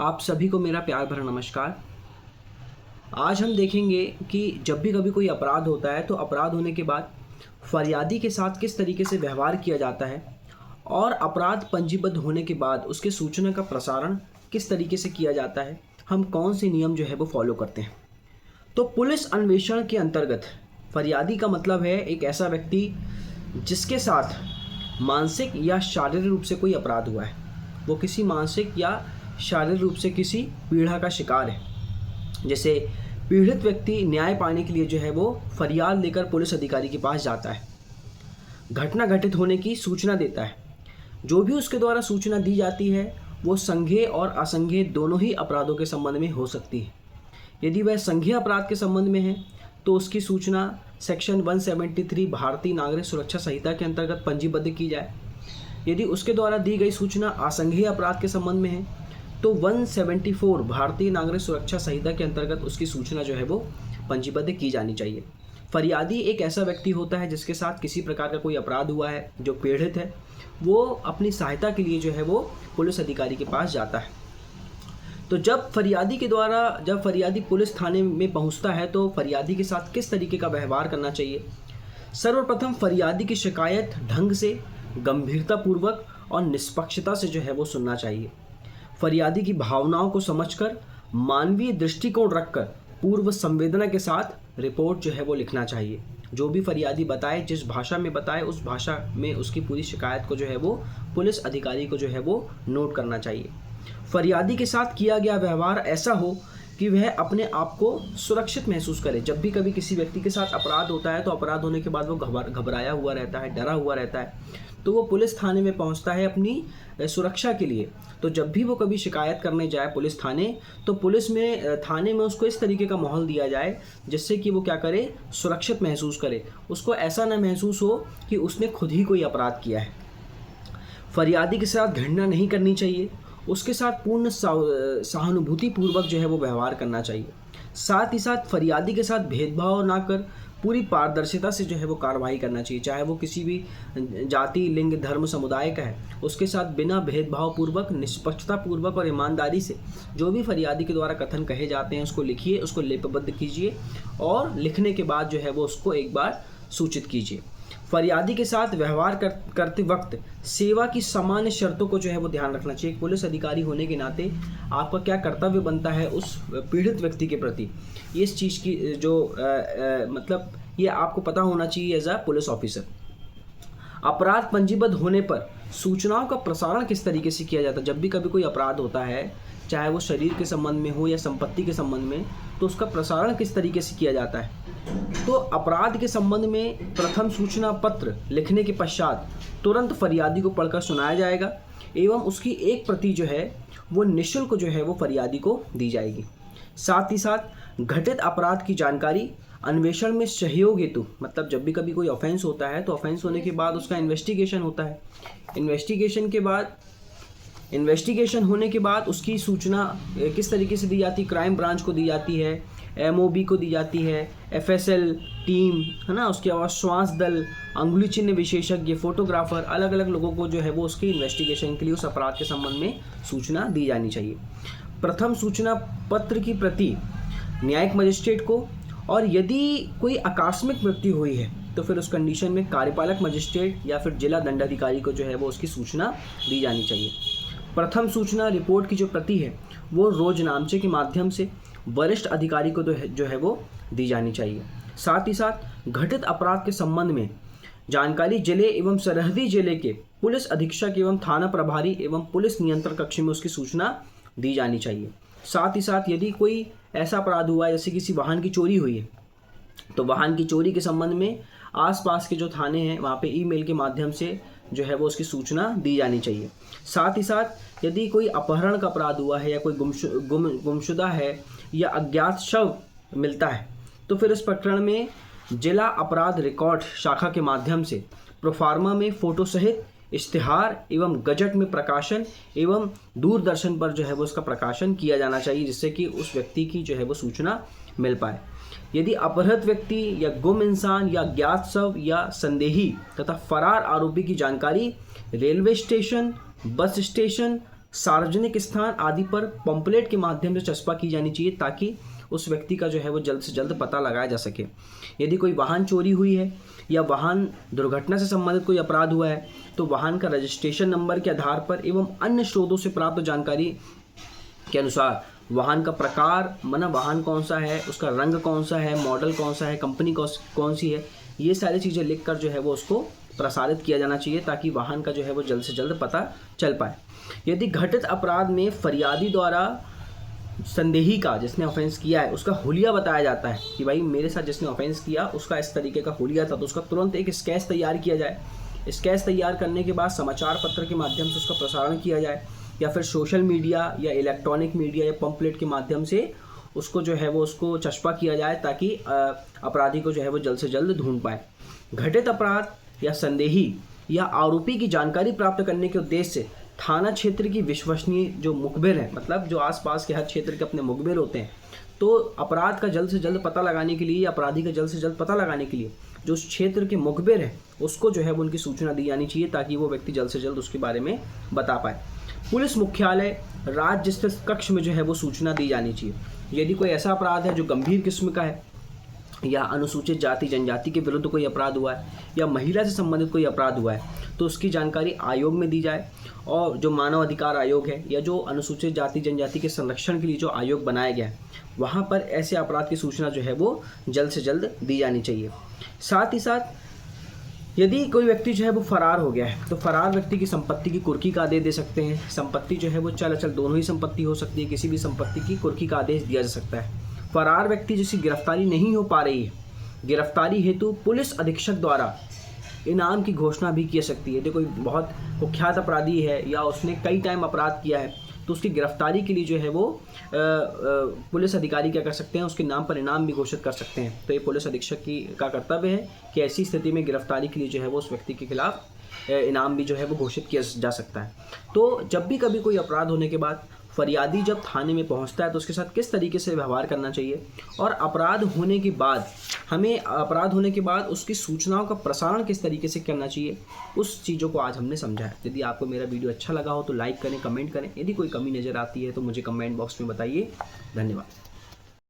आप सभी को मेरा प्यार भरा नमस्कार। आज हम देखेंगे कि जब भी कभी कोई अपराध होता है तो अपराध होने के बाद फरियादी के साथ किस तरीके से व्यवहार किया जाता है और अपराध पंजीबद्ध होने के बाद उसके सूचना का प्रसारण किस तरीके से किया जाता है, हम कौन से नियम जो है वो फॉलो करते हैं। तो पुलिस अन्वेषण के अंतर्गत फरियादी का मतलब है एक ऐसा व्यक्ति जिसके साथ मानसिक या शारीरिक रूप से कोई अपराध हुआ है। वो किसी मानसिक या शारीरिक रूप से किसी पीड़ा का शिकार है। जैसे पीड़ित व्यक्ति न्याय पाने के लिए जो है वो फरियाद लेकर पुलिस अधिकारी के पास जाता है, घटना घटित होने की सूचना देता है। जो भी उसके द्वारा सूचना दी जाती है वो संज्ञेय और असंज्ञेय दोनों ही अपराधों के संबंध में हो सकती है। यदि वह संज्ञेय अपराध के संबंध में है तो उसकी सूचना सेक्शन 173 भारतीय नागरिक सुरक्षा संहिता के अंतर्गत पंजीबद्ध की जाए। यदि उसके द्वारा दी गई सूचना असंज्ञेय अपराध के संबंध में है तो 174 भारतीय नागरिक सुरक्षा संहिता के अंतर्गत उसकी सूचना जो है वो पंजीबद्ध की जानी चाहिए। फरियादी एक ऐसा व्यक्ति होता है जिसके साथ किसी प्रकार का कोई अपराध हुआ है, जो पीड़ित है, वो अपनी सहायता के लिए जो है वो पुलिस अधिकारी के पास जाता है। तो जब फरियादी पुलिस थाने में पहुंचता है तो फरियादी के साथ किस तरीके का व्यवहार करना चाहिए। सर्वप्रथम फरियादी की शिकायत ढंग से, गंभीरतापूर्वक और निष्पक्षता से जो है वो सुनना चाहिए। फरियादी की भावनाओं को समझकर मानवीय दृष्टिकोण रखकर पूर्व संवेदना के साथ रिपोर्ट जो है वो लिखना चाहिए। जो भी फरियादी बताए, जिस भाषा में बताए, उस भाषा में उसकी पूरी शिकायत को जो है वो पुलिस अधिकारी को जो है वो नोट करना चाहिए। फरियादी के साथ किया गया व्यवहार ऐसा हो कि वह अपने आप को सुरक्षित महसूस करे। जब भी कभी किसी व्यक्ति के साथ अपराध होता है तो अपराध होने के बाद वो घबराया हुआ रहता है, डरा हुआ रहता है, तो वो पुलिस थाने में पहुंचता है अपनी सुरक्षा के लिए। तो जब भी वो कभी शिकायत करने जाए पुलिस थाने, तो थाने में उसको इस तरीके का माहौल दिया जाए जिससे कि वो क्या करे, सुरक्षित महसूस करे। उसको ऐसा न महसूस हो कि उसने खुद ही कोई अपराध किया है। फरियादी के साथ घृणा नहीं करनी चाहिए, उसके साथ पूर्ण सहानुभूतिपूर्वक जो है वो व्यवहार करना चाहिए। साथ ही साथ फरियादी के साथ भेदभाव ना कर पूरी पारदर्शिता से जो है वो कार्रवाई करना चाहिए। चाहे वो किसी भी जाति, लिंग, धर्म, समुदाय का है, उसके साथ बिना भेदभाव पूर्वक, निष्पक्षता पूर्वक और ईमानदारी से जो भी फरियादी के द्वारा कथन कहे जाते हैं उसको लिखिए, उसको लिपिबद्ध कीजिए और लिखने के बाद जो है वो उसको एक बार सूचित कीजिए। फरियादी के साथ व्यवहार करते वक्त सेवा की सामान्य शर्तों को जो है वो ध्यान रखना चाहिए। एक पुलिस अधिकारी होने के नाते आपका क्या कर्तव्य बनता है उस पीड़ित व्यक्ति के प्रति, इस चीज़ की मतलब ये आपको पता होना चाहिए एज अ पुलिस ऑफिसर। अपराध पंजीबद्ध होने पर सूचनाओं का प्रसारण किस तरीके से किया जाता है। जब भी कभी कोई अपराध होता है, चाहे वो शरीर के संबंध में हो या संपत्ति के संबंध में, तो उसका प्रसारण किस तरीके से किया जाता है। तो अपराध के संबंध में प्रथम सूचना पत्र लिखने के पश्चात तुरंत फरियादी को पढ़कर सुनाया जाएगा एवं उसकी एक प्रति जो है वो निःशुल्क जो है वो फरियादी को दी जाएगी। साथ ही साथ घटित अपराध की जानकारी अन्वेषण में सहयोग हेतु, मतलब जब भी कभी कोई ऑफेंस होता है तो ऑफेंस होने के बाद उसका इन्वेस्टिगेशन होता है। इन्वेस्टिगेशन होने के बाद उसकी सूचना किस तरीके से दी जाती है, क्राइम ब्रांच को दी जाती है, MOB को दी जाती है, FSL टीम है ना, उसके बाद श्वास दल, अंगुली चिन्ह विशेषज्ञ, फोटोग्राफर, अलग अलग लोगों को जो है वो उसके इन्वेस्टिगेशन के लिए उस अपराध के संबंध में सूचना दी जानी चाहिए। प्रथम सूचना पत्र की प्रति न्यायिक मजिस्ट्रेट को, और यदि कोई आकस्मिक मृत्यु हुई है तो फिर उस कंडीशन में कार्यपालक मजिस्ट्रेट या फिर जिला दंडाधिकारी को जो है वो उसकी सूचना दी जानी चाहिए। प्रथम सूचना रिपोर्ट की जो प्रति है वो रोजनामचे के माध्यम से वरिष्ठ अधिकारी को जो है वो दी जानी चाहिए। साथ ही साथ घटित अपराध के संबंध में जानकारी जिले एवं सरहदी जिले के पुलिस अधीक्षक एवं थाना प्रभारी एवं पुलिस नियंत्रण कक्ष में उसकी सूचना दी जानी चाहिए। साथ ही साथ यदि कोई ऐसा अपराध हुआ है जैसे किसी वाहन की चोरी हुई है तो वाहन की चोरी के संबंध में आसपास के जो थाने हैं वहाँ पे ईमेल के माध्यम से जो है वो उसकी सूचना दी जानी चाहिए। साथ ही साथ यदि कोई अपहरण का अपराध हुआ है या कोई गुमशुदा है या अज्ञात शव मिलता है तो फिर इस प्रकरण में जिला अपराध रिकॉर्ड शाखा के माध्यम से प्रोफार्मा में फोटो सहित इश्तिहार एवं गजट में प्रकाशन एवं दूरदर्शन पर जो है वो उसका प्रकाशन किया जाना चाहिए, जिससे कि उस व्यक्ति की जो है वो सूचना मिल पाए। यदि अपहृत व्यक्ति या गुम इंसान या ज्ञात शव या संदेही तथा फरार आरोपी की जानकारी रेलवे स्टेशन, बस स्टेशन, सार्वजनिक स्थान आदि पर पंपलेट के माध्यम से चस्पा की जानी चाहिए ताकि उस व्यक्ति का जो है वो जल्द से जल्द पता लगाया जा सके। यदि कोई वाहन चोरी हुई है या वाहन दुर्घटना से संबंधित कोई अपराध हुआ है तो वाहन का रजिस्ट्रेशन नंबर के आधार पर एवं अन्य स्रोतों से प्राप्त जानकारी के अनुसार वाहन का प्रकार, माना वाहन कौन सा है, उसका रंग कौन सा है, मॉडल कौन सा है, कंपनी कौन सी है, ये सारी चीज़ें लिखकर जो है वो उसको प्रसारित किया जाना चाहिए ताकि वाहन का जो है वो जल्द से जल्द पता चल पाए। यदि घटित अपराध में फरियादी द्वारा संदेही का, जिसने ऑफेंस किया है, उसका हुलिया बताया जाता है कि भाई मेरे साथ जिसने ऑफेंस किया उसका इस तरीके का हुलिया था, तो उसका तुरंत एक स्केच तैयार किया जाए। स्केच तैयार करने के बाद समाचार पत्र के माध्यम से उसका प्रसारण किया जाए या फिर सोशल मीडिया या इलेक्ट्रॉनिक मीडिया या पंपलेट के माध्यम से उसको जो है वो उसको चस्पा किया जाए ताकि अपराधी को जो है वो जल्द से जल्द ढूंढ पाए। घटित अपराध या संदेही या आरोपी की जानकारी प्राप्त करने के उद्देश्य से थाना क्षेत्र की विश्वसनीय जो मुखबिर है, मतलब जो आसपास के हर क्षेत्र के अपने मुखबिर होते हैं, तो अपराध का जल्द से जल्द पता लगाने के लिए, अपराधी का जल्द से जल्द पता लगाने के लिए जो उस क्षेत्र के मुखबिर है उसको जो है वो उनकी सूचना दी जानी चाहिए ताकि वो व्यक्ति जल्द से जल्द उसके बारे में बता पाए। पुलिस मुख्यालय, राज्य स्थित कक्ष में जो है वो सूचना दी जानी चाहिए। यदि कोई ऐसा अपराध है जो गंभीर किस्म का है या अनुसूचित जाति जनजाति के विरुद्ध कोई अपराध हुआ है या महिला से संबंधित कोई अपराध हुआ है तो उसकी जानकारी आयोग में दी जाए, और जो मानव अधिकार आयोग है या जो अनुसूचित जाति जनजाति के संरक्षण के लिए जो आयोग बनाया गया है वहाँ पर ऐसे अपराध की सूचना जो है वो जल्द से जल्द दी जानी चाहिए। साथ ही साथ यदि कोई व्यक्ति जो है वो फरार हो गया है तो फरार व्यक्ति की संपत्ति की कुर्की का आदेश दे सकते हैं। संपत्ति जो है वो चल अचल दोनों ही संपत्ति हो सकती है, किसी भी संपत्ति की कुर्की का आदेश दिया जा सकता है। फरार व्यक्ति जिसकी गिरफ्तारी नहीं हो पा रही है, गिरफ्तारी हेतु पुलिस अधीक्षक द्वारा इनाम की घोषणा भी की सकती है। यदि कोई बहुत कुख्यात अपराधी है या उसने कई टाइम अपराध किया है तो उसकी गिरफ्तारी के लिए जो है वो पुलिस अधिकारी क्या कर सकते हैं, उसके नाम पर इनाम भी घोषित कर सकते हैं। तो ये पुलिस अधीक्षक का कर्तव्य है कि ऐसी स्थिति में गिरफ्तारी के लिए जो है वो उस व्यक्ति के खिलाफ इनाम भी जो है वो घोषित किया जा सकता है। तो जब भी कभी कोई अपराध होने के बाद फरियादी जब थाने में पहुंचता है तो उसके साथ किस तरीके से व्यवहार करना चाहिए, और अपराध होने के बाद उसकी सूचनाओं का प्रसारण किस तरीके से करना चाहिए, उस चीज़ों को आज हमने समझा है। यदि आपको मेरा वीडियो अच्छा लगा हो तो लाइक करें, कमेंट करें। यदि कोई कमी नज़र आती है तो मुझे कमेंट बॉक्स में बताइए। धन्यवाद।